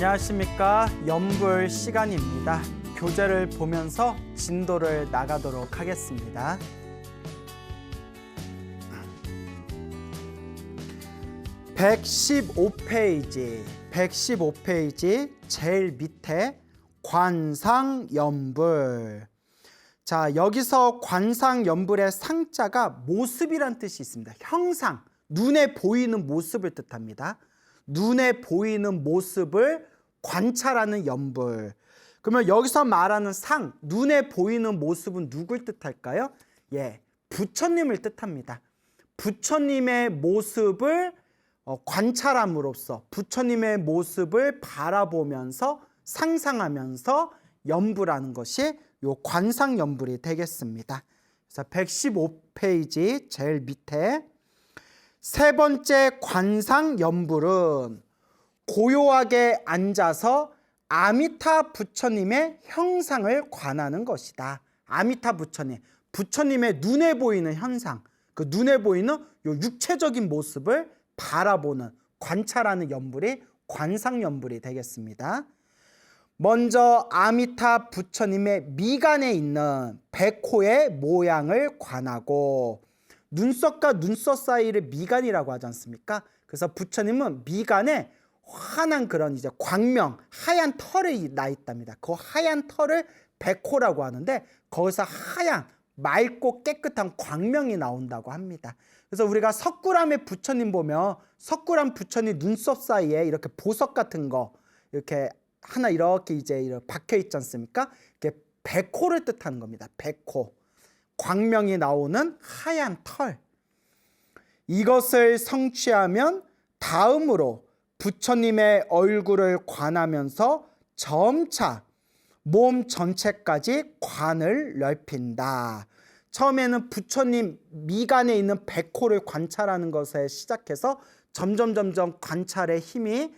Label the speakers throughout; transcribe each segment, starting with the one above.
Speaker 1: 안녕하십니까. 연불 시간입니다. 교재를 보면서 진도를 나가도록 하겠습니다. (115페이지) 제일 밑에 관상연불. 자, 여기서 관상연불의 상자가 모습이란 뜻이 있습니다. 형상, 눈에 보이는 모습을 뜻합니다. 눈에 보이는 모습을 관찰하는 연불. 그러면 여기서 말하는 상, 눈에 보이는 모습은 누굴 뜻할까요? 부처님을 뜻합니다. 부처님의 모습을 관찰함으로써 부처님의 모습을 바라보면서 상상하면서 연불하는 것이 요 관상연불이 되겠습니다. 그래서 115페이지 제일 밑에 세 번째 관상연불은 고요하게 앉아서 아미타 부처님의 형상을 관하는 것이다. 아미타 부처님, 부처님의 눈에 보이는 현상, 그 눈에 보이는 요 육체적인 모습을 바라보는, 관찰하는 연불이 관상연불이 되겠습니다. 먼저 아미타 부처님의 미간에 있는 백호의 모양을 관하고, 눈썹과 눈썹 사이를 미간이라고 하지 않습니까? 그래서 부처님은 미간에 환한 그런 이제 광명, 하얀 털이 나 있답니다. 그 하얀 털을 백호라고 하는데, 거기서 하얀 맑고 깨끗한 광명이 나온다고 합니다. 그래서 우리가 석굴암의 부처님 보면 석굴암 부처님 눈썹 사이에 이렇게 보석 같은 거 이렇게 하나 이렇게 이제 박혀 있지 않습니까? 이게 백호를 뜻하는 겁니다. 백호. 광명이 나오는 하얀 털. 이것을 성취하면 다음으로 부처님의 얼굴을 관하면서 점차 몸 전체까지 관을 넓힌다. 처음에는 부처님 미간에 있는 백호를 관찰하는 것에 시작해서 점점 관찰의 힘이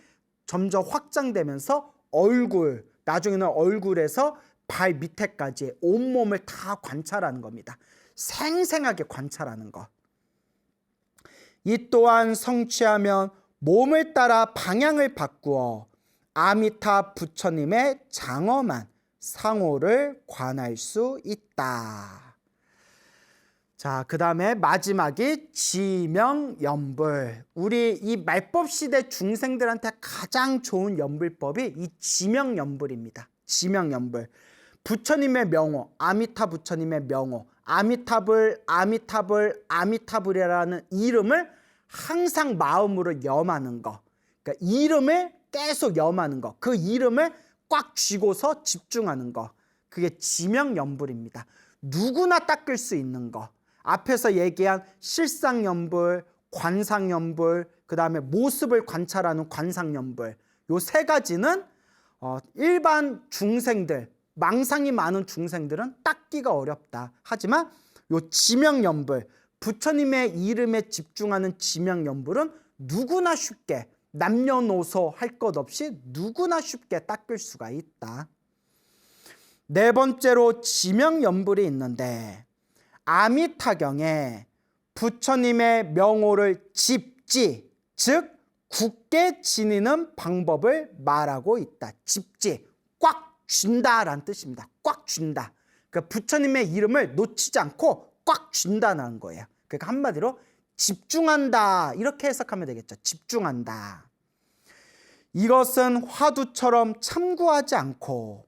Speaker 1: 점점 확장되면서 얼굴, 나중에는 얼굴에서 발 밑에까지 온몸을 다 관찰하는 겁니다. 생생하게 관찰하는 것. 이 또한 성취하면 몸을 따라 방향을 바꾸어 아미타 부처님의 장엄한 상호를 관할 수 있다. 자, 그 다음에 마지막이 지명연불. 우리 이 말법시대 중생들한테 가장 좋은 연불법이 이 지명연불입니다. 지명연불. 부처님의 명호, 아미타 부처님의 명호, 아미타불이라는 이름을 항상 마음으로 염하는 거. 그러니까 이름을 계속 염하는 거. 그 이름을 꽉 쥐고서 집중하는 거. 그게 지명연불입니다. 누구나 닦을 수 있는 거. 앞에서 얘기한 실상연불, 관상연불, 그 다음에 모습을 관찰하는 관상연불. 요 세 가지는 일반 중생들, 망상이 많은 중생들은 닦기가 어렵다. 하지만 요 지명연불, 부처님의 이름에 집중하는 지명연불은 누구나 쉽게, 남녀노소 할 것 없이 누구나 쉽게 닦을 수가 있다. 네 번째로 지명연불이 있는데, 아미타경에 부처님의 명호를 집지, 즉 굳게 지니는 방법을 말하고 있다. 집지, 꽉 쥔다라는 뜻입니다. 꽉 쥔다. 그러니까 부처님의 이름을 놓치지 않고 꽉 쥔다는 거예요. 그러니까 한마디로 집중한다, 이렇게 해석하면 되겠죠. 집중한다. 이것은 화두처럼 참구하지 않고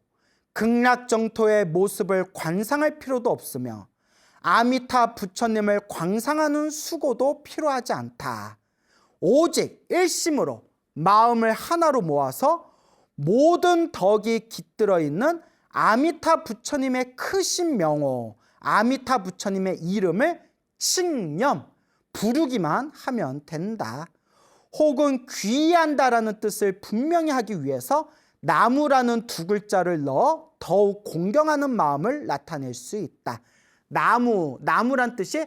Speaker 1: 극락정토의 모습을 관상할 필요도 없으며 아미타 부처님을 관상하는 수고도 필요하지 않다. 오직 일심으로 마음을 하나로 모아서 모든 덕이 깃들어 있는 아미타 부처님의 크신 명호, 아미타 부처님의 이름을 칭념, 부르기만 하면 된다. 혹은 귀의한다라는 뜻을 분명히 하기 위해서 나무라는 두 글자를 넣어 더욱 공경하는 마음을 나타낼 수 있다. 나무란 뜻이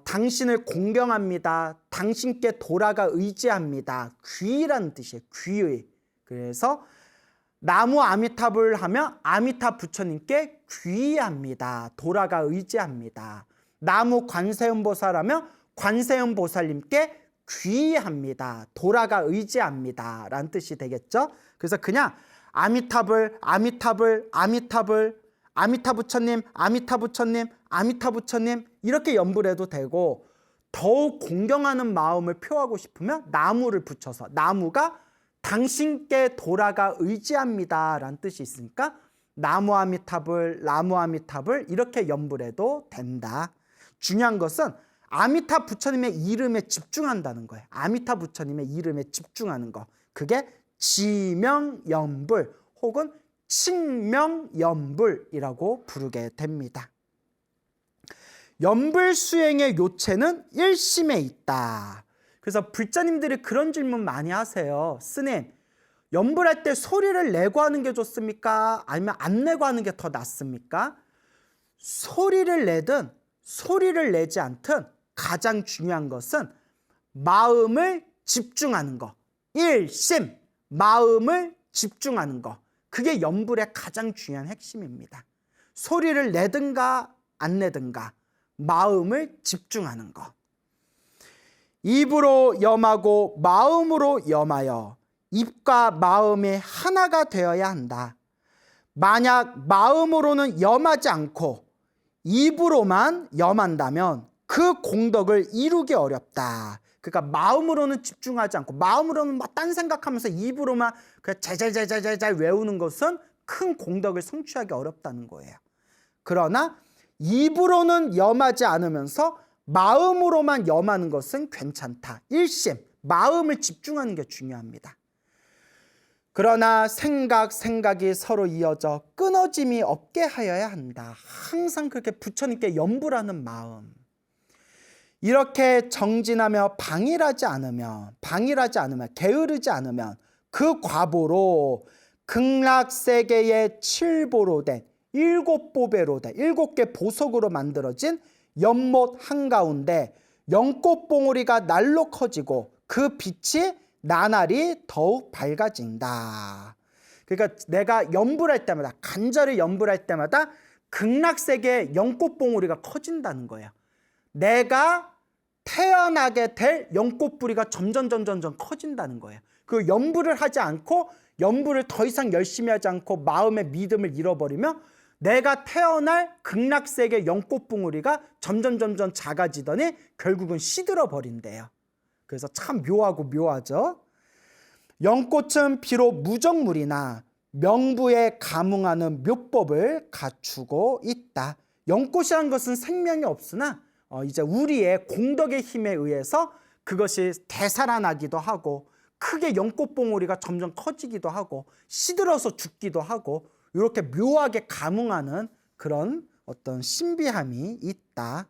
Speaker 1: 당신을 공경합니다. 당신께 돌아가 의지합니다. 귀의라는 뜻이에요. 귀의. 그래서 나무 아미타불 하면 아미타 부처님께 귀의합니다. 돌아가 의지합니다. 나무 관세음보살 하면 관세음보살님께 귀의합니다. 돌아가 의지합니다. 라는 뜻이 되겠죠. 그래서 그냥 아미타불, 아미타불, 아미타불, 아미타 부처님, 아미타 부처님, 아미타 부처님 이렇게 연불 해도 되고, 더욱 공경하는 마음을 표하고 싶으면 나무를 붙여서, 나무가 당신께 돌아가 의지합니다 라는 뜻이 있으니까 나무 아미타불, 나무 아미타불 이렇게 연불해도 된다. 중요한 것은 아미타 부처님의 이름에 집중한다는 거예요. 아미타 부처님의 이름에 집중하는 거. 그게 지명연불 혹은 칭명연불이라고 부르게 됩니다. 연불 수행의 요체는 일심에 있다. 그래서 불자님들이 그런 질문 많이 하세요. 스님, 연불할 때 소리를 내고 하는 게 좋습니까? 아니면 안 내고 하는 게 더 낫습니까? 소리를 내든 소리를 내지 않든 가장 중요한 것은 마음을 집중하는 거. 일심, 마음을 집중하는 거. 그게 연불의 가장 중요한 핵심입니다. 소리를 내든가 안 내든가 마음을 집중하는 거. 입으로 염하고 마음으로 염하여 입과 마음이 하나가 되어야 한다. 만약 마음으로는 염하지 않고 입으로만 염한다면 그 공덕을 이루기 어렵다. 그러니까 마음으로는 집중하지 않고 마음으로는 막 딴 생각하면서 입으로만 잘잘잘잘잘 외우는 것은 큰 공덕을 성취하기 어렵다는 거예요. 그러나 입으로는 염하지 않으면서 마음으로만 염하는 것은 괜찮다. 일심, 마음을 집중하는 게 중요합니다. 그러나 생각이 서로 이어져 끊어짐이 없게 하여야 한다. 항상 그렇게 부처님께 연불하는 마음. 이렇게 정진하며 방일하지 않으면, 게으르지 않으면 그 과보로 극락세계의 7보로 된 7보배로 된 7개 보석으로 만들어진 연못 한가운데 연꽃봉오리가 날로 커지고 그 빛이 나날이 더욱 밝아진다. 그러니까 내가 연불할 때마다, 간절히 연불할 때마다 극락세계의 연꽃봉오리가 커진다는 거예요. 내가 태어나게 될 연꽃뿌리가 점점 커진다는 거예요. 그 연불을 하지 않고, 연불을 더 이상 열심히 하지 않고 마음의 믿음을 잃어버리면 내가 태어날 극락세계 연꽃봉오리가 점점 작아지더니 결국은 시들어 버린대요. 그래서 참 묘하고 묘하죠. 연꽃은 비록 무정물이나 명부에 감응하는 묘법을 갖추고 있다. 연꽃이라는 것은 생명이 없으나 이제 우리의 공덕의 힘에 의해서 그것이 되살아나기도 하고, 크게 연꽃봉오리가 점점 커지기도 하고, 시들어서 죽기도 하고, 이렇게 묘하게 감응하는 그런 어떤 신비함이 있다.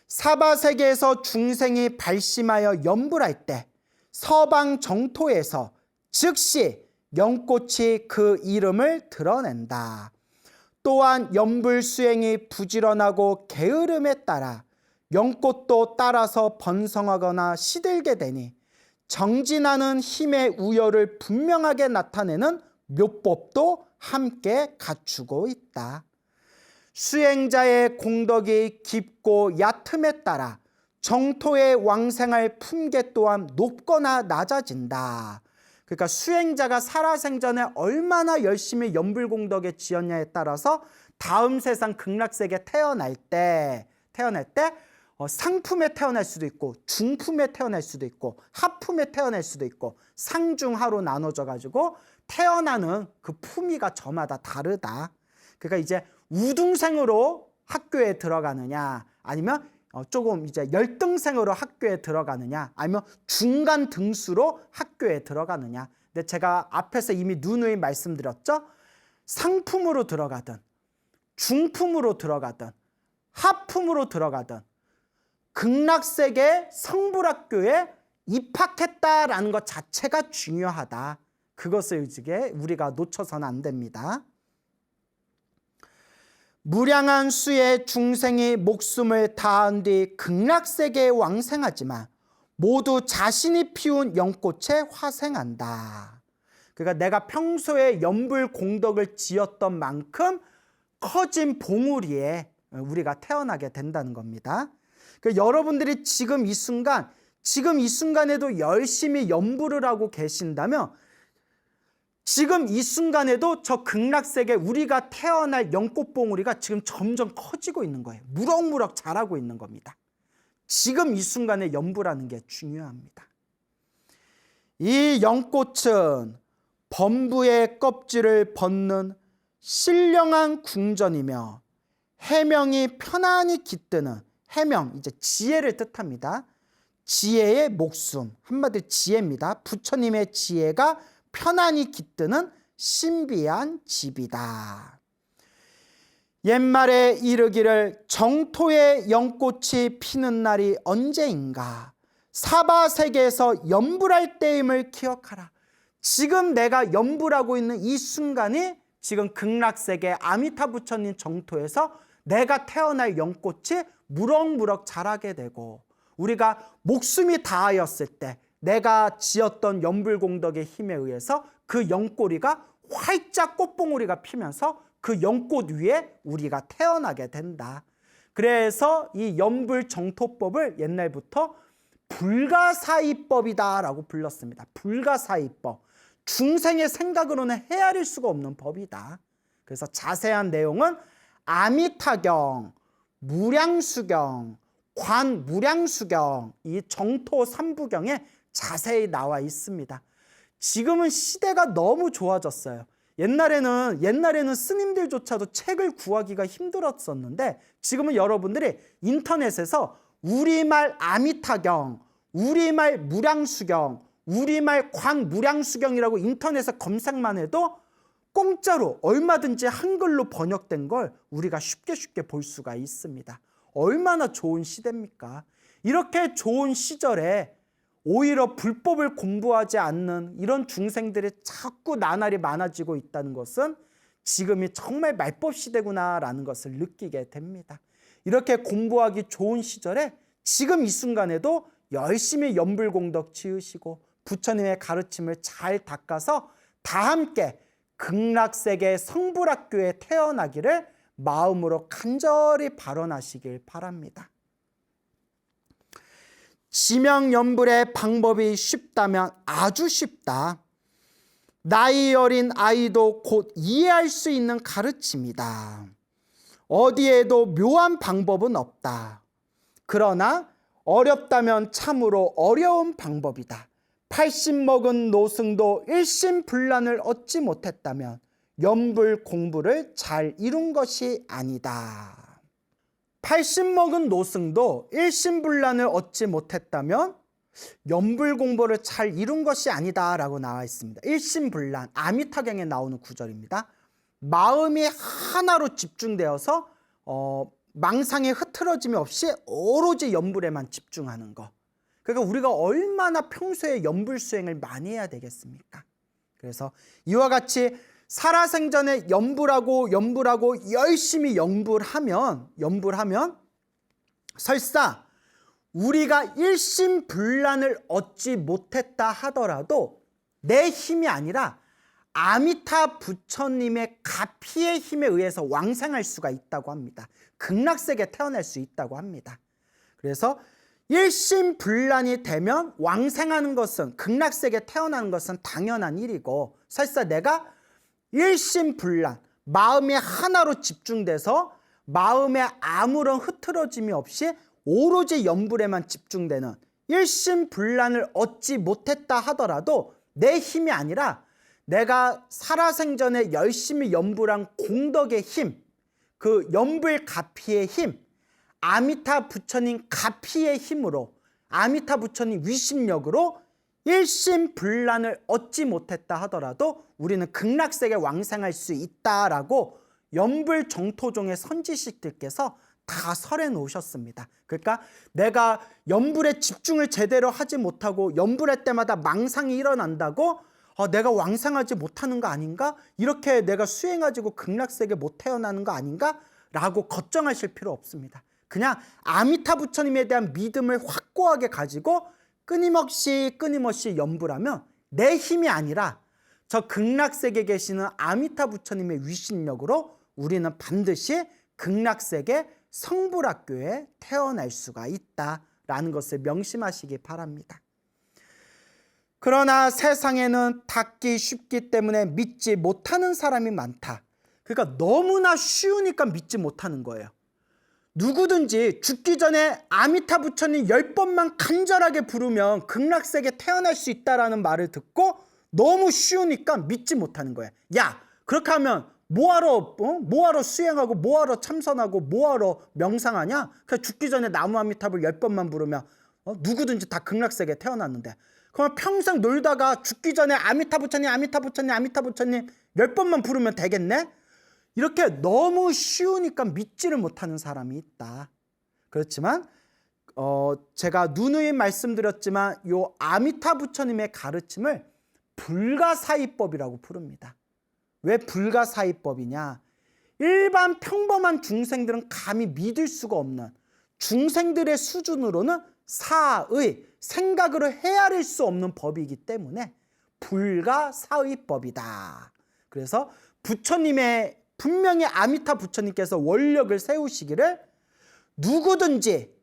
Speaker 1: 사바세계에서 중생이 발심하여 연불할 때 서방 정토에서 즉시 연꽃이 그 이름을 드러낸다. 또한 연불 수행이 부지런하고 게으름에 따라 연꽃도 따라서 번성하거나 시들게 되니 정진하는 힘의 우열을 분명하게 나타내는 묘법도 함께 갖추고 있다. 수행자의 공덕이 깊고 얕음에 따라 정토에 왕생할 품계 또한 높거나 낮아진다. 그러니까 수행자가 살아생전에 얼마나 열심히 연불공덕에 지었냐에 따라서 다음 세상 극락세계 태어날 때 상품에 태어날 수도 있고, 중품에 태어날 수도 있고, 하품에 태어날 수도 있고, 상중하로 나눠져 가지고 태어나는 그 품위가 저마다 다르다. 그러니까 이제 우등생으로 학교에 들어가느냐, 아니면 조금 이제 열등생으로 학교에 들어가느냐, 아니면 중간 등수로 학교에 들어가느냐. 근데 제가 앞에서 이미 누누이 말씀드렸죠. 상품으로 들어가든 중품으로 들어가든 하품으로 들어가든 극락세계 성불학교에 입학했다라는 것 자체가 중요하다. 그것을 이제 우리가 놓쳐서는 안 됩니다. 무량한 수의 중생이 목숨을 다한 뒤 극락세계에 왕생하지만 모두 자신이 피운 연꽃에 화생한다. 그러니까 내가 평소에 연불 공덕을 지었던 만큼 커진 봉우리에 우리가 태어나게 된다는 겁니다. 그러니까 여러분들이 지금 이 순간에도 열심히 연불을 하고 계신다면 지금 이 순간에도 저 극락세계 우리가 태어날 연꽃봉우리가 지금 점점 커지고 있는 거예요. 무럭무럭 자라고 있는 겁니다. 지금 이 순간에 연부라는 게 중요합니다. 이 연꽃은 범부의 껍질을 벗는 신령한 궁전이며 해명이 편안히 깃드는, 해명 이제 지혜를 뜻합니다. 지혜의 목숨, 한마디로 지혜입니다. 부처님의 지혜가 편안히 깃드는 신비한 집이다. 옛말에 이르기를 정토에 연꽃이 피는 날이 언제인가, 사바세계에서 연불할 때임을 기억하라. 지금 내가 연불하고 있는 이 순간이 지금 극락세계 아미타 부처님 정토에서 내가 태어날 연꽃이 무럭무럭 자라게 되고, 우리가 목숨이 다하였을 때 내가 지었던 연불공덕의 힘에 의해서 그 연꼬리가 활짝 꽃봉오리가 피면서 그 연꽃 위에 우리가 태어나게 된다. 그래서 이 연불정토법을 옛날부터 불가사의법이다라고 불렀습니다. 불가사의법. 중생의 생각으로는 헤아릴 수가 없는 법이다. 그래서 자세한 내용은 아미타경, 무량수경, 관무량수경, 이 정토 3부경에 자세히 나와 있습니다. 지금은 시대가 너무 좋아졌어요. 옛날에는 스님들조차도 책을 구하기가 힘들었었는데, 지금은 여러분들이 인터넷에서 우리말 아미타경, 우리말 무량수경, 우리말 관무량수경이라고 인터넷에 검색만 해도 공짜로 얼마든지 한글로 번역된 걸 우리가 쉽게 볼 수가 있습니다. 얼마나 좋은 시대입니까? 이렇게 좋은 시절에 오히려 불법을 공부하지 않는 이런 중생들이 자꾸 나날이 많아지고 있다는 것은 지금이 정말 말법 시대구나라는 것을 느끼게 됩니다. 이렇게 공부하기 좋은 시절에 지금 이 순간에도 열심히 연불공덕 지으시고 부처님의 가르침을 잘 닦아서 다 함께 극락세계 성불학교에 태어나기를 마음으로 간절히 발언하시길 바랍니다. 지명연불의 방법이 쉽다면 아주 쉽다. 나이 어린 아이도 곧 이해할 수 있는 가르침이다. 어디에도 묘한 방법은 없다. 그러나 어렵다면 참으로 어려운 방법이다. 80 먹은 노승도 일심불란을 얻지 못했다면 연불 공부를 잘 이룬 것이 아니다. 80 먹은 노승도 일심불란을 얻지 못했다면 연불 공부를 잘 이룬 것이 아니다 라고 나와 있습니다. 일심불란, 아미타경에 나오는 구절입니다. 마음이 하나로 집중되어서 망상에 흐트러짐이 없이 오로지 연불에만 집중하는 것. 그러니까 우리가 얼마나 평소에 연불 수행을 많이 해야 되겠습니까? 그래서 이와 같이 살아생전에 연불하고 열심히 연불하면 설사 우리가 일심불란을 얻지 못했다 하더라도 내 힘이 아니라 아미타 부처님의 가피의 힘에 의해서 왕생할 수가 있다고 합니다. 극락세계에 태어날 수 있다고 합니다. 그래서 일심불란이 되면 왕생하는 것은, 극락세계에 태어나는 것은 당연한 일이고, 설사 내가 일심불란, 마음이 하나로 집중돼서 마음에 아무런 흐트러짐이 없이 오로지 연불에만 집중되는 일심불란을 얻지 못했다 하더라도 내 힘이 아니라 내가 살아생전에 열심히 연불한 공덕의 힘, 그 연불 가피의 힘, 아미타 부처님 가피의 힘으로, 아미타 부처님 위심력으로 일심불란을 얻지 못했다 하더라도 우리는 극락세계에 왕생할 수 있다라고 연불 정토종의 선지식들께서 다 설해 놓으셨습니다. 그러니까 내가 연불에 집중을 제대로 하지 못하고 연불할 때마다 망상이 일어난다고 내가 왕생하지 못하는 거 아닌가? 이렇게 내가 수행하지고 극락세계 못 태어나는 거 아닌가? 라고 걱정하실 필요 없습니다. 그냥 아미타 부처님에 대한 믿음을 확고하게 가지고 끊임없이 연불하면 내 힘이 아니라 저 극락세계에 계시는 아미타 부처님의 위신력으로 우리는 반드시 극락세계 성불학교에 태어날 수가 있다라는 것을 명심하시기 바랍니다. 그러나 세상에는 닿기 쉽기 때문에 믿지 못하는 사람이 많다. 그러니까 너무나 쉬우니까 믿지 못하는 거예요. 누구든지 죽기 전에 아미타 부처님 10번만 간절하게 부르면 극락세계 태어날 수 있다라는 말을 듣고 너무 쉬우니까 믿지 못하는 거예요. 야, 그렇게 하면 뭐하러 수행하고 뭐하러 참선하고 뭐하러 명상하냐? 그냥 죽기 전에 나무 아미타불 10번만 부르면 누구든지 다 극락세계에 태어났는데, 그럼 평생 놀다가 죽기 전에 아미타 부처님 10번만 부르면 되겠네? 이렇게 너무 쉬우니까 믿지를 못하는 사람이 있다. 그렇지만 제가 누누이 말씀드렸지만 요 아미타 부처님의 가르침을 불가사의법이라고 부릅니다. 왜 불가사의법이냐? 일반 평범한 중생들은 감히 믿을 수가 없는, 중생들의 수준으로는 사의, 생각으로 헤아릴 수 없는 법이기 때문에 불가사의법이다. 그래서 부처님의 분명히 아미타 부처님께서 원력을 세우시기를 누구든지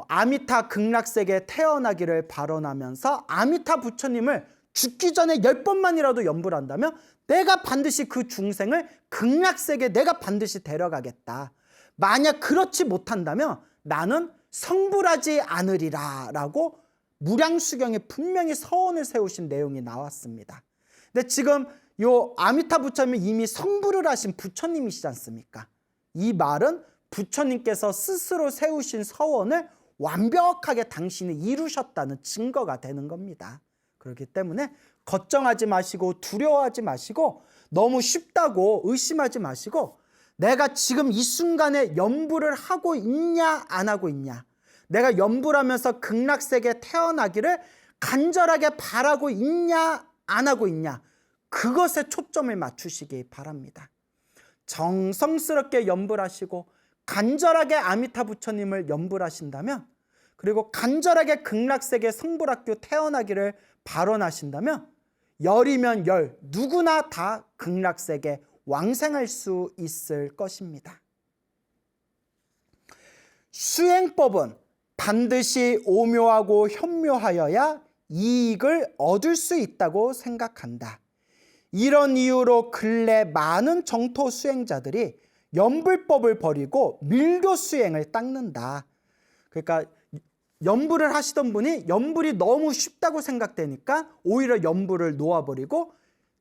Speaker 1: 아미타 극락세계에 태어나기를 발언하면서 아미타 부처님을 죽기 전에 10번만이라도 염불 한다면 내가 반드시 그 중생을 극락세계에 내가 반드시 데려가겠다. 만약 그렇지 못한다면 나는 성불하지 않으리라 라고 무량수경에 분명히 서원을 세우신 내용이 나왔습니다. 근데 지금 요 아미타 부처님은 이미 성불을 하신 부처님이시지 않습니까? 이 말은 부처님께서 스스로 세우신 서원을 완벽하게 당신이 이루셨다는 증거가 되는 겁니다. 그렇기 때문에 걱정하지 마시고 두려워하지 마시고 너무 쉽다고 의심하지 마시고 내가 지금 이 순간에 염불을 하고 있냐 안 하고 있냐, 내가 염불하면서 극락세계에 태어나기를 간절하게 바라고 있냐 안 하고 있냐, 그것에 초점을 맞추시기 바랍니다. 정성스럽게 염불하시고 간절하게 아미타 부처님을 염불하신다면, 그리고 간절하게 극락세계 성불학교 태어나기를 발언하신다면 열이면 열, 누구나 다 극락세계 왕생할 수 있을 것입니다. 수행법은 반드시 오묘하고 현묘하여야 이익을 얻을 수 있다고 생각한다. 이런 이유로 근래 많은 정토 수행자들이 염불법을 버리고 밀교 수행을 닦는다. 그러니까 염불을 하시던 분이 염불이 너무 쉽다고 생각되니까 오히려 염불을 놓아버리고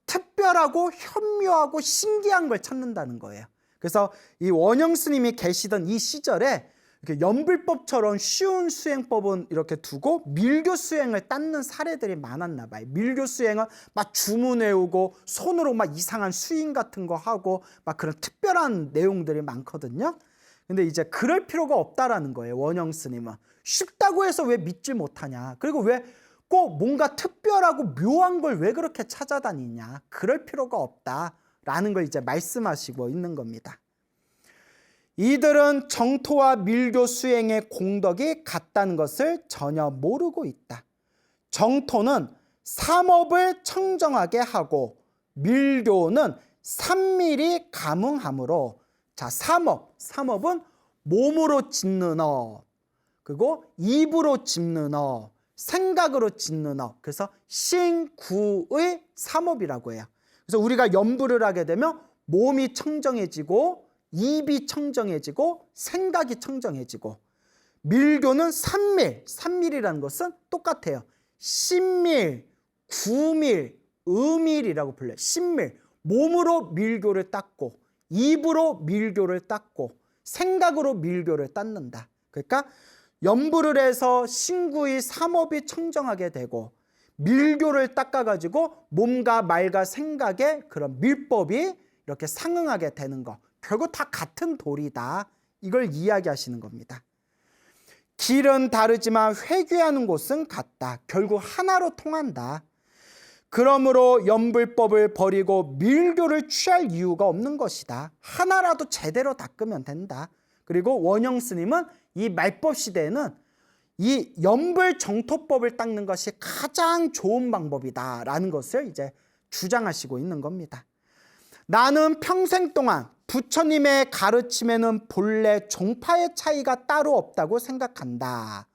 Speaker 1: 특별하고 현묘하고 신기한 걸 찾는다는 거예요. 그래서 이 원영 스님이 계시던 이 시절에 이렇게 염불법처럼 쉬운 수행법은 이렇게 두고 밀교 수행을 닦는 사례들이 많았나 봐요. 밀교 수행은 막 주문 외우고 손으로 막 이상한 수인 같은 거 하고 막 그런 특별한 내용들이 많거든요. 근데 이제 그럴 필요가 없다라는 거예요. 원영 스님은 쉽다고 해서 왜 믿지 못하냐, 그리고 왜 꼭 뭔가 특별하고 묘한 걸 왜 그렇게 찾아다니냐, 그럴 필요가 없다라는 걸 이제 말씀하시고 있는 겁니다. 이들은 정토와 밀교 수행의 공덕이 같다는 것을 전혀 모르고 있다. 정토는 삼업을 청정하게 하고 밀교는 삼밀이 감응하므로, 자, 삼업은 몸으로 짓는 업, 그리고 입으로 짚는 업, 생각으로 짓는 업, 그래서 신구의 삼업이라고 해요. 그래서 우리가 염불을 하게 되면 몸이 청정해지고 입이 청정해지고 생각이 청정해지고, 밀교는 삼밀이라는 것은 똑같아요. 신밀, 구밀, 의밀이라고 불려요. 신밀, 몸으로 밀교를 닦고 입으로 밀교를 닦고 생각으로 밀교를 닦는다. 그러니까 염불을 해서 신구의 삼업이 청정하게 되고 밀교를 닦아가지고 몸과 말과 생각의 그런 밀법이 이렇게 상응하게 되는 것, 결국 다 같은 도리다, 이걸 이야기하시는 겁니다. 길은 다르지만 회귀하는 곳은 같다. 결국 하나로 통한다. 그러므로 염불법을 버리고 밀교를 취할 이유가 없는 것이다. 하나라도 제대로 닦으면 된다. 그리고 원영 스님은 이 말법 시대에는 이 염불 정토법을 닦는 것이 가장 좋은 방법이다라는 것을 이제 주장하시고 있는 겁니다. 나는 평생 동안 부처님의 가르침에는 본래 종파의 차이가 따로 없다고 생각한다.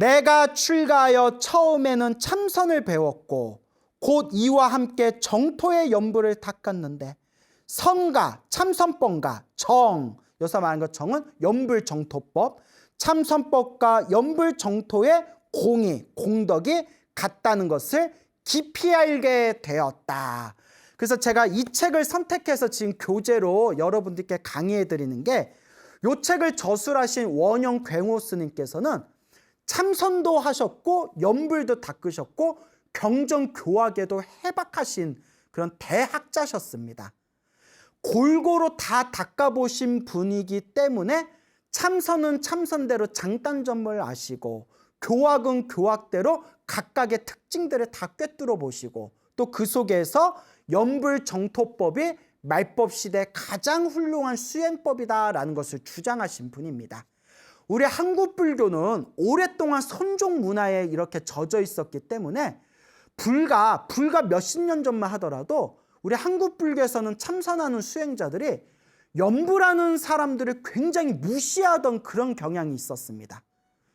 Speaker 1: 내가 출가하여 처음에는 참선을 배웠고 곧 이와 함께 정토의 연불을 닦았는데 선가, 참선법과 정, 여기서 말하는 것 정은 연불정토법, 참선법과 연불정토의 공덕이 같다는 것을 깊이 알게 되었다. 그래서 제가 이 책을 선택해서 지금 교재로 여러분들께 강의해 드리는 게, 이 책을 저술하신 원영 괴모 스님께서는 참선도 하셨고 연불도 닦으셨고 경전교학에도 해박하신 그런 대학자셨습니다. 골고루 다 닦아보신 분이기 때문에 참선은 참선대로 장단점을 아시고 교학은 교학대로 각각의 특징들을 다 꿰뚫어 보시고 또 그 속에서 연불정토법이 말법 시대 가장 훌륭한 수행법이다라는 것을 주장하신 분입니다. 우리 한국 불교는 오랫동안 선종 문화에 이렇게 젖어 있었기 때문에 불과 몇십 년 전만 하더라도 우리 한국 불교에서는 참선하는 수행자들이 연불하는 사람들을 굉장히 무시하던 그런 경향이 있었습니다.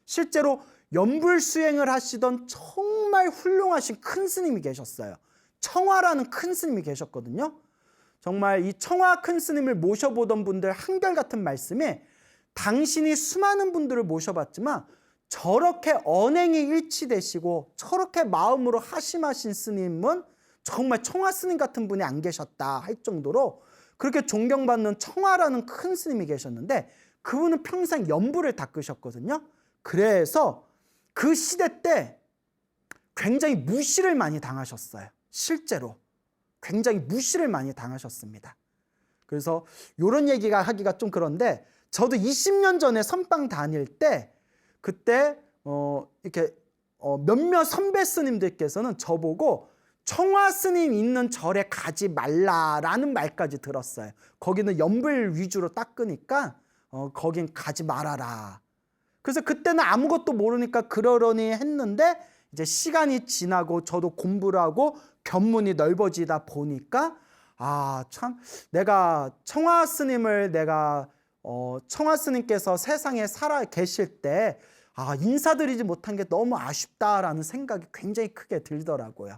Speaker 1: 실제로 연불 수행을 하시던 정말 훌륭하신 큰 스님이 계셨어요. 청화라는 큰 스님이 계셨거든요. 정말 이 청화 큰 스님을 모셔보던 분들 한결같은 말씀이, 당신이 수많은 분들을 모셔봤지만 저렇게 언행이 일치되시고 저렇게 마음으로 하심하신 스님은 정말 청화 스님 같은 분이 안 계셨다 할 정도로 그렇게 존경받는 청화라는 큰 스님이 계셨는데, 그분은 평생 연불을 닦으셨거든요. 그래서 그 시대 때 굉장히 무시를 많이 당하셨어요. 실제로 굉장히 무시를 많이 당하셨습니다. 그래서 이런 얘기가 하기가 좀 그런데, 저도 20년 전에 선방 다닐 때 그때 이렇게 몇몇 선배 스님들께서는 저보고 청화 스님 있는 절에 가지 말라라는 말까지 들었어요. 거기는 연불 위주로 닦으니까 거긴 가지 말아라. 그래서 그때는 아무것도 모르니까 그러려니 했는데, 이제 시간이 지나고 저도 공부를 하고 견문이 넓어지다 보니까 참 내가 청화 스님을 청화 스님께서 세상에 살아 계실 때 인사드리지 못한 게 너무 아쉽다라는 생각이 굉장히 크게 들더라고요.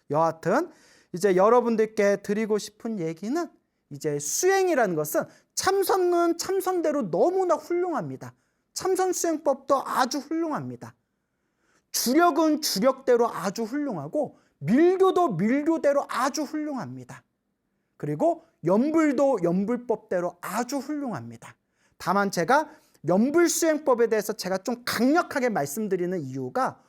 Speaker 1: 여하튼 이제 여러분들께 드리고 싶은 얘기는, 이제 수행이라는 것은 참선은 참선대로 너무나 훌륭합니다. 참선 수행법도 아주 훌륭합니다. 주력은 주력대로 아주 훌륭하고 밀교도 밀교대로 아주 훌륭합니다. 그리고 연불도 연불법대로 아주 훌륭합니다. 다만 제가 연불수행법에 대해서 제가 좀 강력하게 말씀드리는 이유가,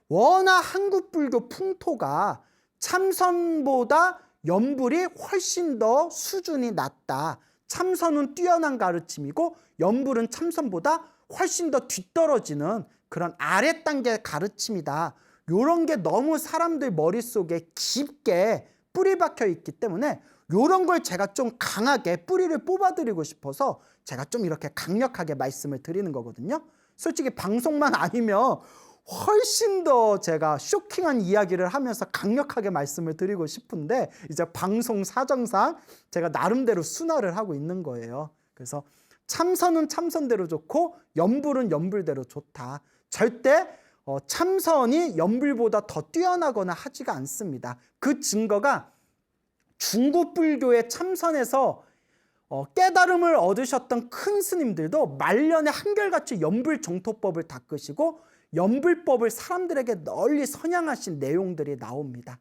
Speaker 1: 워낙 한국 불교 풍토가 참선보다 연불이 훨씬 더 수준이 낮다, 참선은 뛰어난 가르침이고 연불은 참선보다 훨씬 더 뒤떨어지는 그런 아래 단계 가르침이다, 이런 게 너무 사람들 머릿속에 깊게 뿌리 박혀 있기 때문에 이런 걸 제가 좀 강하게 뿌리를 뽑아드리고 싶어서 제가 좀 이렇게 강력하게 말씀을 드리는 거거든요. 솔직히 방송만 아니면 훨씬 더 제가 쇼킹한 이야기를 하면서 강력하게 말씀을 드리고 싶은데, 이제 방송 사정상 제가 나름대로 순화를 하고 있는 거예요. 그래서 참선은 참선대로 좋고 연불은 연불대로 좋다. 절대 참선이 연불보다 더 뛰어나거나 하지가 않습니다. 그 증거가 중국 불교의 참선에서 깨달음을 얻으셨던 큰 스님들도 말년에 한결같이 연불정토법을 닦으시고 연불법을 사람들에게 널리 선양하신 내용들이 나옵니다.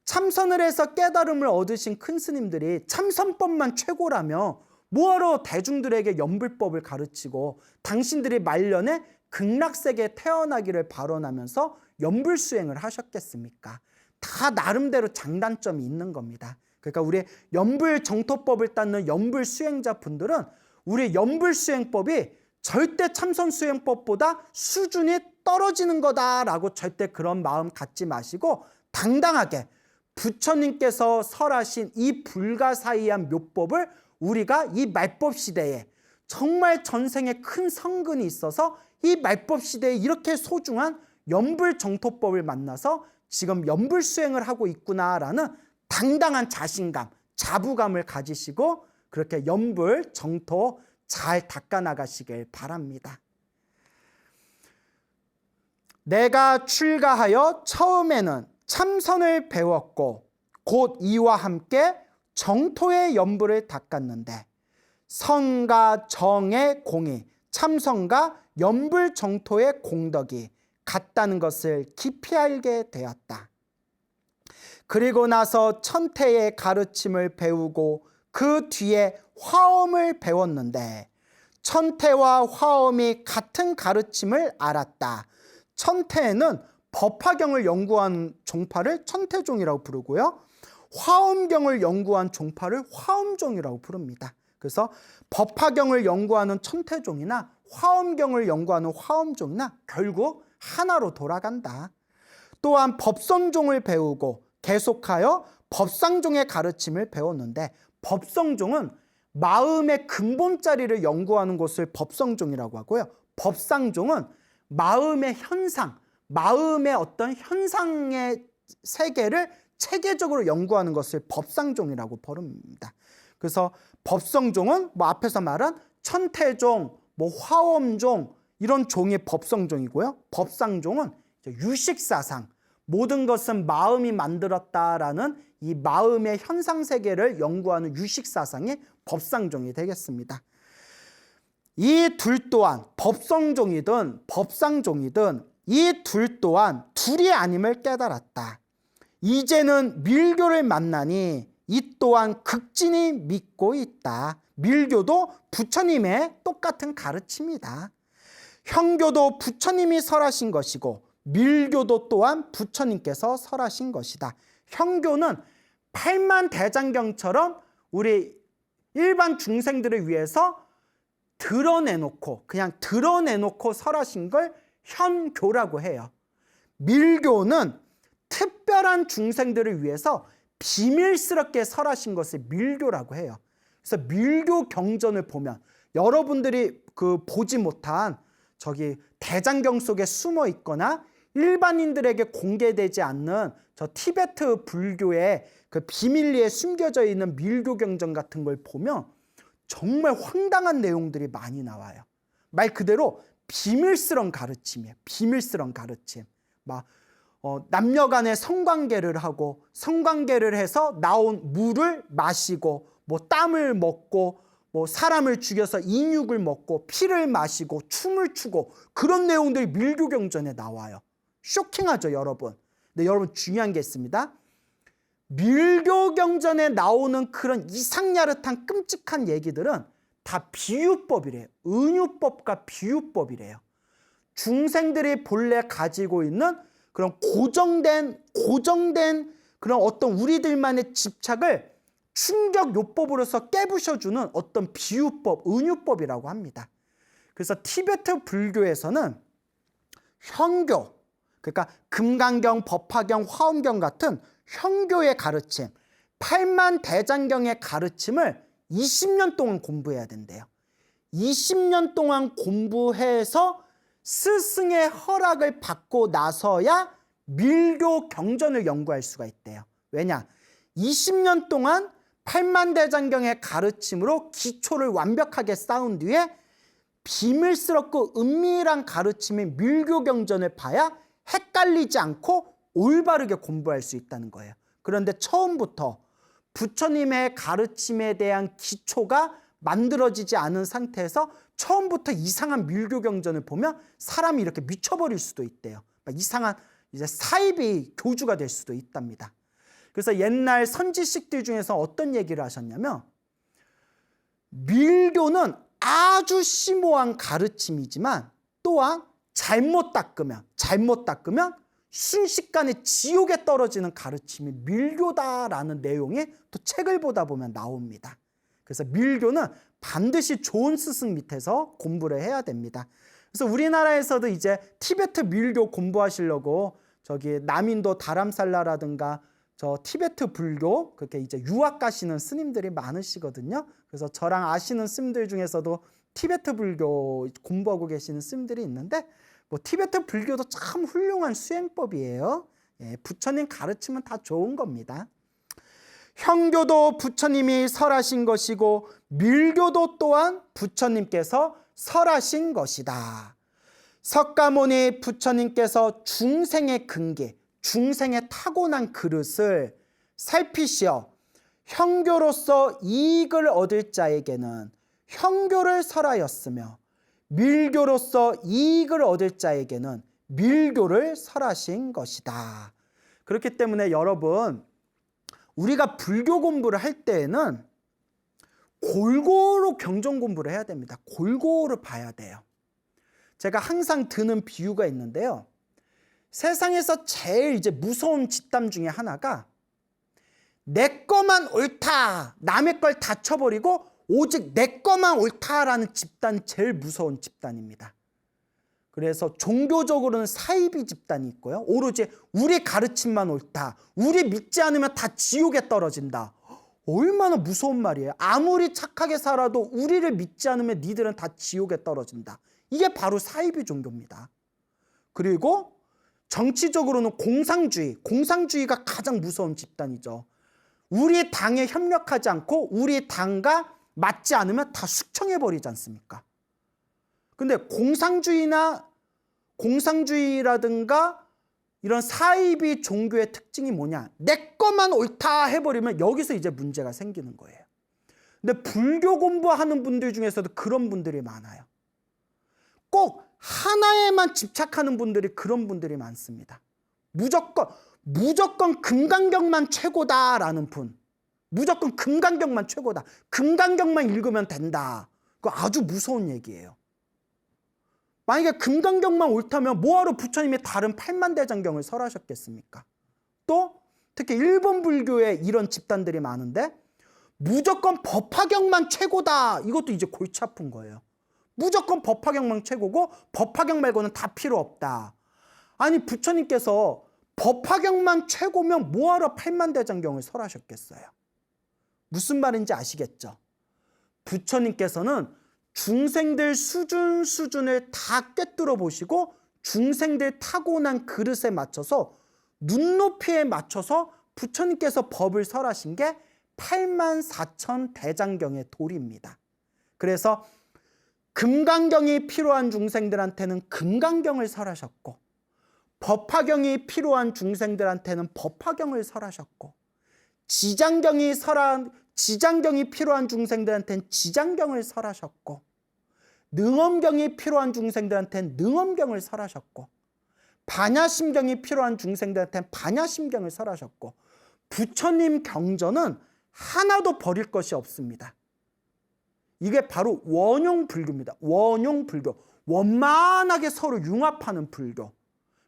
Speaker 1: 참선을 해서 깨달음을 얻으신 큰 스님들이 참선법만 최고라며 뭐하러 대중들에게 연불법을 가르치고 당신들이 말년에 극락세계에 태어나기를 발언하면서 연불수행을 하셨겠습니까? 다 나름대로 장단점이 있는 겁니다. 그러니까 우리 연불정토법을 닦는 연불수행자 분들은 우리 연불수행법이 절대 참선수행법보다 수준이 떨어지는 거다라고 절대 그런 마음 갖지 마시고, 당당하게 부처님께서 설하신 이 불가사의한 묘법을 우리가 이 말법 시대에 정말 전생에 큰 성근이 있어서 이 말법 시대에 이렇게 소중한 연불정토법을 만나서 지금 연불수행을 하고 있구나라는 당당한 자신감, 자부감을 가지시고 그렇게 연불정토 잘 닦아나가시길 바랍니다. 내가 출가하여 처음에는 참선을 배웠고 곧 이와 함께 정토의 염불을 닦았는데 선과 정의 공이 참선과 염불 정토의 공덕이 같다는 것을 깊이 알게 되었다. 그리고 나서 천태의 가르침을 배우고 그 뒤에 화엄을 배웠는데 천태와 화엄이 같은 가르침을 알았다. 천태는 법화경을 연구한 종파를 천태종이라고 부르고요. 화엄경을 연구한 종파를 화엄종이라고 부릅니다. 그래서 법화경을 연구하는 천태종이나 화엄경을 연구하는 화엄종이나 결국 하나로 돌아간다. 또한 법성종을 배우고 계속하여 법상종의 가르침을 배웠는데 법성종은 마음의 근본자리를 연구하는 것을 법성종이라고 하고요. 법상종은 마음의 현상, 마음의 어떤 현상의 세계를 체계적으로 연구하는 것을 법상종이라고 부릅니다. 그래서 법성종은 뭐 앞에서 말한 천태종, 뭐 화엄종 이런 종이 법성종이고요. 법상종은 유식사상, 모든 것은 마음이 만들었다라는 이 마음의 현상 세계를 연구하는 유식사상이 법상종이 되겠습니다. 이 둘 또한 법성종이든 법상종이든 이 둘 또한 둘이 아님을 깨달았다. 이제는 밀교를 만나니 이 또한 극진히 믿고 있다. 밀교도 부처님의 똑같은 가르침이다. 형교도 부처님이 설하신 것이고 밀교도 또한 부처님께서 설하신 것이다. 형교는 팔만대장경처럼 우리 일반 중생들을 위해서 그냥 드러내놓고 설하신 걸 현교라고 해요. 밀교는 특별한 중생들을 위해서 비밀스럽게 설하신 것을 밀교라고 해요. 그래서 밀교 경전을 보면 여러분들이 보지 못한 저기 대장경 속에 숨어 있거나 일반인들에게 공개되지 않는 저 티베트 불교의 그 비밀리에 숨겨져 있는 밀교 경전 같은 걸 보면 정말 황당한 내용들이 많이 나와요. 말 그대로 비밀스러운 가르침이에요. 비밀스러운 가르침. 남녀 간의 성관계를 하고 성관계를 해서 나온 물을 마시고 뭐 땀을 먹고 뭐 사람을 죽여서 인육을 먹고 피를 마시고 춤을 추고 그런 내용들이 밀교 경전에 나와요. 쇼킹하죠, 여러분. 근데 여러분 중요한 게 있습니다. 밀교 경전에 나오는 그런 이상야릇한 끔찍한 얘기들은 다 비유법이래요. 은유법과 비유법이래요. 중생들이 본래 가지고 있는 그런 고정된 그런 어떤 우리들만의 집착을 충격요법으로서 깨부셔주는 어떤 비유법, 은유법이라고 합니다. 그래서 티베트 불교에서는 현교, 그러니까 금강경, 법화경, 화엄경 같은 현교의 가르침, 팔만대장경의 가르침을 20년 동안 공부해야 된대요. 20년 동안 공부해서 스승의 허락을 받고 나서야 밀교 경전을 연구할 수가 있대요. 왜냐? 20년 동안 팔만대장경의 가르침으로 기초를 완벽하게 쌓은 뒤에 비밀스럽고 은밀한 가르침인 밀교 경전을 봐야 헷갈리지 않고 올바르게 공부할 수 있다는 거예요. 그런데 처음부터 부처님의 가르침에 대한 기초가 만들어지지 않은 상태에서 처음부터 이상한 밀교 경전을 보면 사람이 이렇게 미쳐버릴 수도 있대요. 이상한 이제 사이비 교주가 될 수도 있답니다. 그래서 옛날 선지식들 중에서 어떤 얘기를 하셨냐면 밀교는 아주 심오한 가르침이지만 또한 잘못 닦으면 순식간에 지옥에 떨어지는 가르침이 밀교다라는 내용이 또 책을 보다 보면 나옵니다. 그래서 밀교는 반드시 좋은 스승 밑에서 공부를 해야 됩니다. 그래서 우리나라에서도 이제 티베트 밀교 공부하시려고 저기 남인도 다람살라라든가 저 티베트 불교 그렇게 이제 유학 가시는 스님들이 많으시거든요. 그래서 저랑 아시는 스님들 중에서도 티베트 불교 공부하고 계시는 스님들이 있는데 뭐 티베트 불교도 참 훌륭한 수행법이에요. 부처님 가르치면 다 좋은 겁니다. 형교도 부처님이 설하신 것이고 밀교도 또한 부처님께서 설하신 것이다. 석가모니 부처님께서 중생의 근기, 중생의 타고난 그릇을 살피시어 형교로서 이익을 얻을 자에게는 형교를 설하였으며 밀교로서 이익을 얻을 자에게는 밀교를 설하신 것이다. 그렇기 때문에 여러분, 우리가 불교 공부를 할 때에는 골고루 경전 공부를 해야 됩니다. 골고루 봐야 돼요. 제가 항상 드는 비유가 있는데요. 세상에서 제일 이제 무서운 집단 중에 하나가 내 거만 옳다, 남의 걸 다 쳐버리고 오직 내 거만 옳다라는 집단이 제일 무서운 집단입니다. 그래서 종교적으로는 사이비 집단이 있고요. 오로지 우리 가르침만 옳다, 우리 믿지 않으면 다 지옥에 떨어진다. 얼마나 무서운 말이에요. 아무리 착하게 살아도 우리를 믿지 않으면 니들은 다 지옥에 떨어진다. 이게 바로 사이비 종교입니다. 그리고 정치적으로는 공상주의가 가장 무서운 집단이죠. 우리 당에 협력하지 않고 우리 당과 맞지 않으면 다 숙청해버리지 않습니까? 근데 공상주의라든가 이런 사이비 종교의 특징이 뭐냐? 내 것만 옳다 해버리면 여기서 이제 문제가 생기는 거예요. 근데 불교 공부하는 분들 중에서도 그런 분들이 많아요. 꼭 하나에만 집착하는 분들이 그런 분들이 많습니다. 무조건 금강경만 최고다라는 분. 무조건 금강경만 최고다. 금강경만 읽으면 된다. 그거 아주 무서운 얘기예요. 만약에 금강경만 옳다면 뭐하러 부처님이 다른 팔만대장경을 설하셨겠습니까? 또 특히 일본 불교에 이런 집단들이 많은데 무조건 법화경만 최고다. 이것도 이제 골치 아픈 거예요. 무조건 법화경만 최고고 법화경 말고는 다 필요 없다. 아니 부처님께서 법화경만 최고면 뭐하러 팔만대장경을 설하셨겠어요? 무슨 말인지 아시겠죠? 부처님께서는 중생들 수준을 다 꿰뚫어 보시고 중생들 타고난 그릇에 맞춰서 눈높이에 맞춰서 부처님께서 법을 설하신 게 84,000 대장경의 도리입니다. 그래서 금강경이 필요한 중생들한테는 금강경을 설하셨고 법화경이 필요한 중생들한테는 법화경을 설하셨고 지장경이 필요한 중생들한테는 지장경을 설하셨고 능엄경이 필요한 중생들한테는 능엄경을 설하셨고 반야심경이 필요한 중생들한테는 반야심경을 설하셨고 부처님 경전은 하나도 버릴 것이 없습니다. 이게 바로 원용불교입니다. 원용불교. 원만하게 서로 융합하는 불교.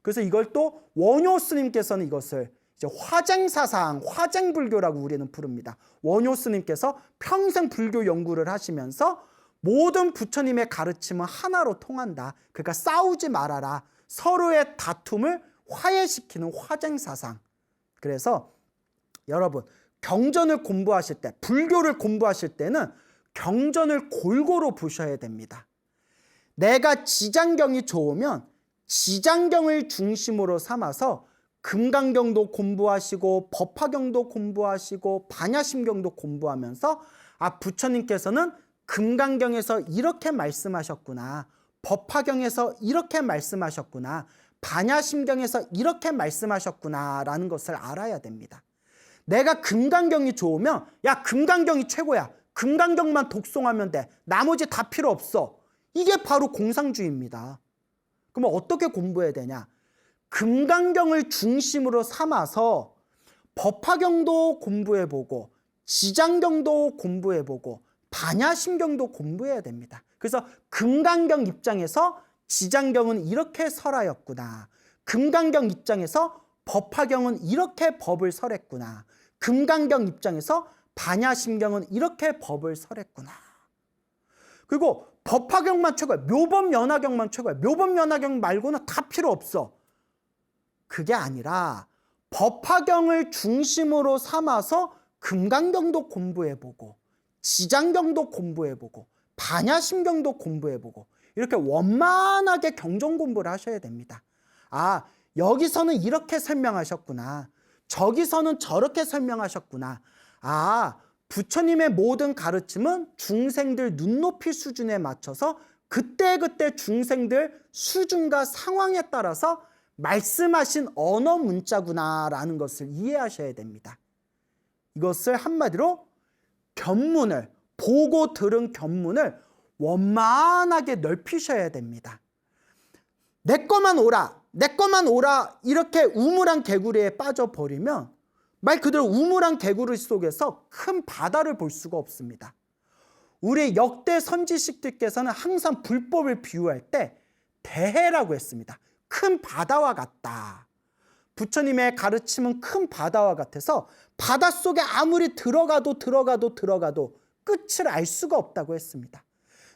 Speaker 1: 그래서 이걸 또 원효 스님께서는 이것을 이제 화쟁사상, 화쟁불교라고 우리는 부릅니다. 원효 스님께서 평생 불교 연구를 하시면서 모든 부처님의 가르침은 하나로 통한다. 그러니까 싸우지 말아라. 서로의 다툼을 화해시키는 화쟁사상. 그래서 여러분 경전을 공부하실 때, 불교를 공부하실 때는 경전을 골고루 보셔야 됩니다. 내가 지장경이 좋으면 지장경을 중심으로 삼아서 금강경도 공부하시고 법화경도 공부하시고 반야심경도 공부하면서 부처님께서는 금강경에서 이렇게 말씀하셨구나, 법화경에서 이렇게 말씀하셨구나, 반야심경에서 이렇게 말씀하셨구나 라는 것을 알아야 됩니다. 내가 금강경이 좋으면 야 금강경이 최고야, 금강경만 독송하면 돼, 나머지 다 필요 없어. 이게 바로 공상주의입니다. 그러면 어떻게 공부해야 되냐? 금강경을 중심으로 삼아서 법화경도 공부해보고 지장경도 공부해보고 반야심경도 공부해야 됩니다. 그래서 금강경 입장에서 지장경은 이렇게 설하였구나, 금강경 입장에서 법화경은 이렇게 법을 설했구나, 금강경 입장에서 반야심경은 이렇게 법을 설했구나. 그리고 법화경만 최고야, 묘법연화경만 최고야, 묘법연화경 말고는 다 필요 없어. 그게 아니라 법화경을 중심으로 삼아서 금강경도 공부해보고 지장경도 공부해보고 반야심경도 공부해보고 이렇게 원만하게 경전 공부를 하셔야 됩니다. 여기서는 이렇게 설명하셨구나, 저기서는 저렇게 설명하셨구나. 부처님의 모든 가르침은 중생들 눈높이 수준에 맞춰서 그때그때 중생들 수준과 상황에 따라서 말씀하신 언어 문자구나라는 것을 이해하셔야 됩니다. 이것을 한마디로 견문을, 보고 들은 견문을 원만하게 넓히셔야 됩니다. 내 것만 오라, 내 것만 오라 이렇게 우물한 개구리에 빠져버리면 말 그대로 우물한 개구리 속에서 큰 바다를 볼 수가 없습니다. 우리 역대 선지식들께서는 항상 불법을 비유할 때 대해라고 했습니다. 큰 바다와 같다. 부처님의 가르침은 큰 바다와 같아서 바닷속에 아무리 들어가도 끝을 알 수가 없다고 했습니다.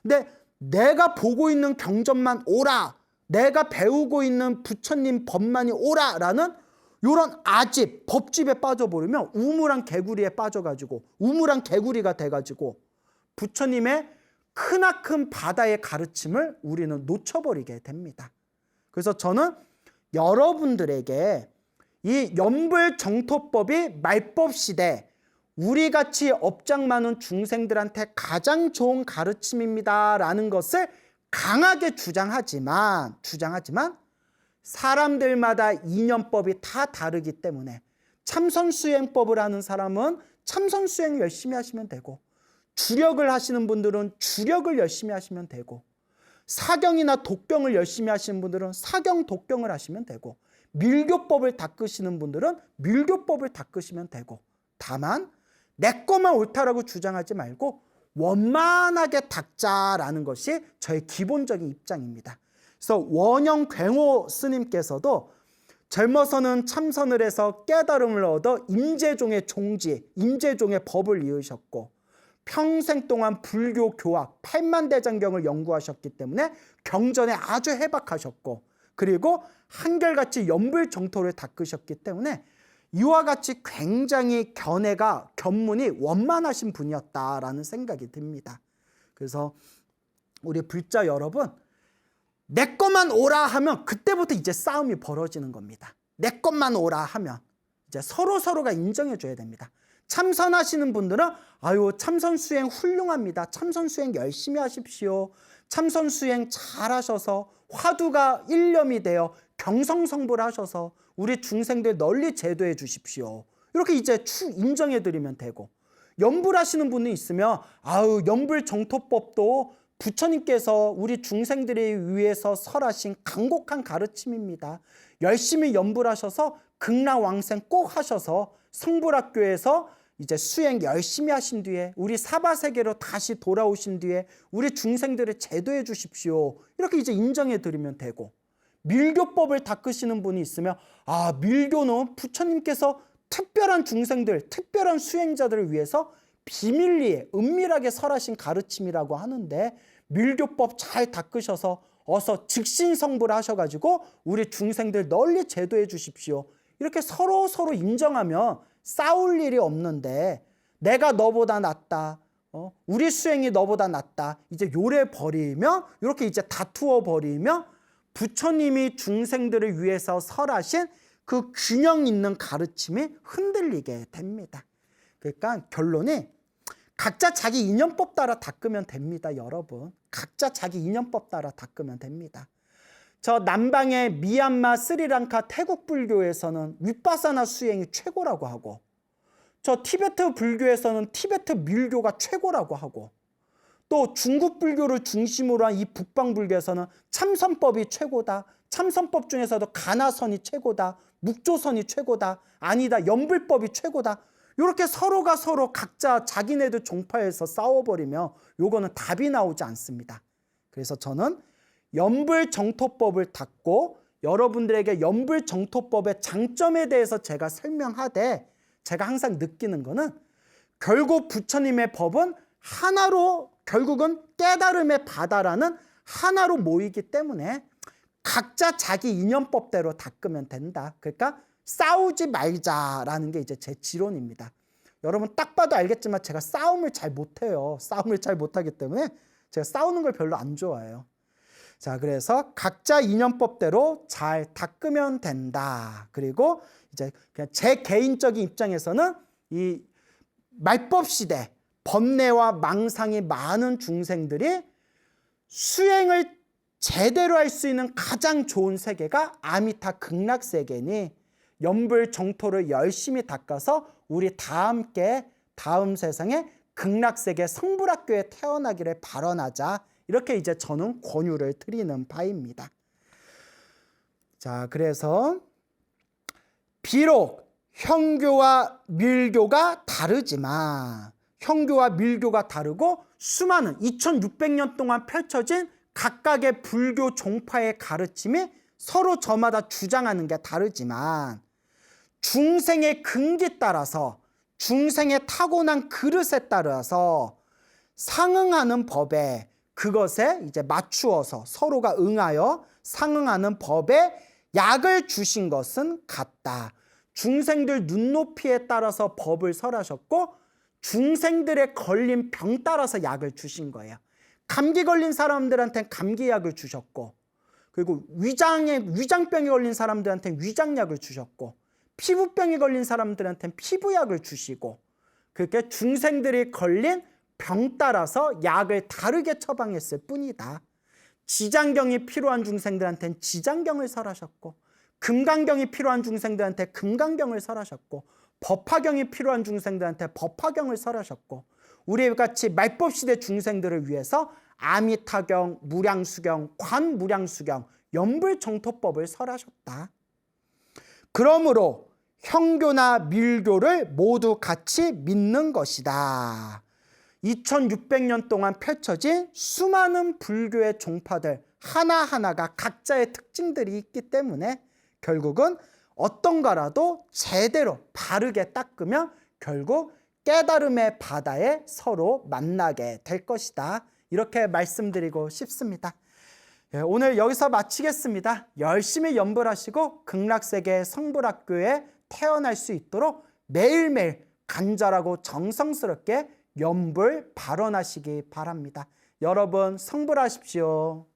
Speaker 1: 근데 내가 보고 있는 경전만 오라, 내가 배우고 있는 부처님 법만이 오라라는 이런 아집, 법집에 빠져버리면 우물한 개구리에 빠져가지고 우물한 개구리가 돼가지고 부처님의 크나큰 바다의 가르침을 우리는 놓쳐버리게 됩니다. 그래서 저는 여러분들에게 이 염불정토법이 말법 시대 우리같이 업장 많은 중생들한테 가장 좋은 가르침입니다라는 것을 강하게 주장하지만 사람들마다 이념법이 다 다르기 때문에 참선수행법을 하는 사람은 참선수행 열심히 하시면 되고 주력을 하시는 분들은 주력을 열심히 하시면 되고 사경이나 독경을 열심히 하시는 분들은 사경, 독경을 하시면 되고 밀교법을 닦으시는 분들은 밀교법을 닦으시면 되고 다만 내 것만 옳다라고 주장하지 말고 원만하게 닦자라는 것이 저의 기본적인 입장입니다. 그래서 원영 굉호 스님께서도 젊어서는 참선을 해서 깨달음을 얻어 임재종의 종지, 임재종의 법을 이으셨고 평생 동안 불교 교학 8만대장경을 연구하셨기 때문에 경전에 아주 해박하셨고 그리고 한결같이 염불정토를 닦으셨기 때문에 이와 같이 굉장히 견문이 원만하신 분이었다라는 생각이 듭니다. 그래서 우리 불자 여러분, 내 것만 오라 하면 그때부터 이제 싸움이 벌어지는 겁니다. 내 것만 오라 하면 이제 서로가 인정해 줘야 됩니다. 참선하시는 분들은 아유 참선수행 훌륭합니다. 참선수행 열심히 하십시오. 참선수행 잘하셔서 화두가 일념이 되어 경성성불 하셔서 우리 중생들 널리 제도해 주십시오. 이렇게 이제 인정해 드리면 되고 염불하시는 분이 있으면 아유 염불정토법도 부처님께서 우리 중생들을 위해서 설하신 강곡한 가르침입니다. 열심히 염불하셔서 극락왕생 꼭 하셔서 성불학교에서 이제 수행 열심히 하신 뒤에 우리 사바세계로 다시 돌아오신 뒤에 우리 중생들을 제도해 주십시오. 이렇게 이제 인정해 드리면 되고 밀교법을 닦으시는 분이 있으면 아 밀교는 부처님께서 특별한 중생들, 특별한 수행자들을 위해서 비밀리에 은밀하게 설하신 가르침이라고 하는데 밀교법 잘 닦으셔서 어서 즉신성불 하셔가지고 우리 중생들 널리 제도해 주십시오. 이렇게 서로 인정하면 싸울 일이 없는데 내가 너보다 낫다, 우리 수행이 너보다 낫다 이제 요래 버리면 이렇게 이제 다투어 버리면 부처님이 중생들을 위해서 설하신 그 균형 있는 가르침이 흔들리게 됩니다. 그러니까 결론이 각자 자기 이념법 따라 닦으면 됩니다, 여러분. 각자 자기 이념법 따라 닦으면 됩니다. 저 남방의 미얀마, 스리랑카, 태국 불교에서는 윗바사나 수행이 최고라고 하고 저 티베트 불교에서는 티베트 밀교가 최고라고 하고 또 중국 불교를 중심으로 한 이 북방 불교에서는 참선법이 최고다. 참선법 중에서도 가나선이 최고다. 묵조선이 최고다. 아니다. 염불법이 최고다. 이렇게 서로가 서로 각자 자기네들 종파에서 싸워버리면 요거는 답이 나오지 않습니다. 그래서 저는 염불정토법을 닦고 여러분들에게 염불정토법의 장점에 대해서 제가 설명하되 제가 항상 느끼는 거는 결국 부처님의 법은 하나로 결국은 깨달음의 바다라는 하나로 모이기 때문에 각자 자기 이념법대로 닦으면 된다. 그러니까 싸우지 말자라는 게 이제 제 지론입니다. 여러분 딱 봐도 알겠지만 제가 싸움을 잘 못해요. 싸움을 잘 못하기 때문에 제가 싸우는 걸 별로 안 좋아해요. 자, 그래서 각자 이념법대로 잘 닦으면 된다. 그리고 이제 그냥 제 개인적인 입장에서는 이 말법 시대, 번뇌와 망상이 많은 중생들이 수행을 제대로 할 수 있는 가장 좋은 세계가 아미타 극락 세계니 염불 정토를 열심히 닦아서 우리 다 함께 다음 세상에 극락 세계 성불학교에 태어나기를 발언하자. 이렇게 이제 저는 권유를 드리는 바입니다. 자, 그래서 비록 형교와 밀교가 다르지만 형교와 밀교가 다르고 수많은 2600년 동안 펼쳐진 각각의 불교 종파의 가르침이 서로 저마다 주장하는 게 다르지만 중생의 근기에 따라서 중생의 타고난 그릇에 따라서 상응하는 법에 그것에 이제 맞추어서 서로가 응하여 상응하는 법에 약을 주신 것은 같다. 중생들 눈높이에 따라서 법을 설하셨고 중생들의 걸린 병 따라서 약을 주신 거예요. 감기 걸린 사람들한테는 감기약을 주셨고 그리고 위장병이 걸린 사람들한테는 위장약을 주셨고 피부병이 걸린 사람들한테는 피부약을 주시고 그렇게 중생들이 걸린 병 따라서 약을 다르게 처방했을 뿐이다. 지장경이 필요한 중생들한테는 지장경을 설하셨고 금강경이 필요한 중생들한테 금강경을 설하셨고 법화경이 필요한 중생들한테 법화경을 설하셨고 우리같이 말법시대 중생들을 위해서 아미타경, 무량수경, 관무량수경, 염불정토법을 설하셨다. 그러므로 형교나 밀교를 모두 같이 믿는 것이다. 2600년 동안 펼쳐진 수많은 불교의 종파들 하나하나가 각자의 특징들이 있기 때문에 결국은 어떤 거라도 제대로 바르게 닦으면 결국 깨달음의 바다에 서로 만나게 될 것이다. 이렇게 말씀드리고 싶습니다. 오늘 여기서 마치겠습니다. 열심히 염불하시고 극락세계 성불학교에 태어날 수 있도록 매일매일 간절하고 정성스럽게 염불 발언하시기 바랍니다. 여러분 성불하십시오.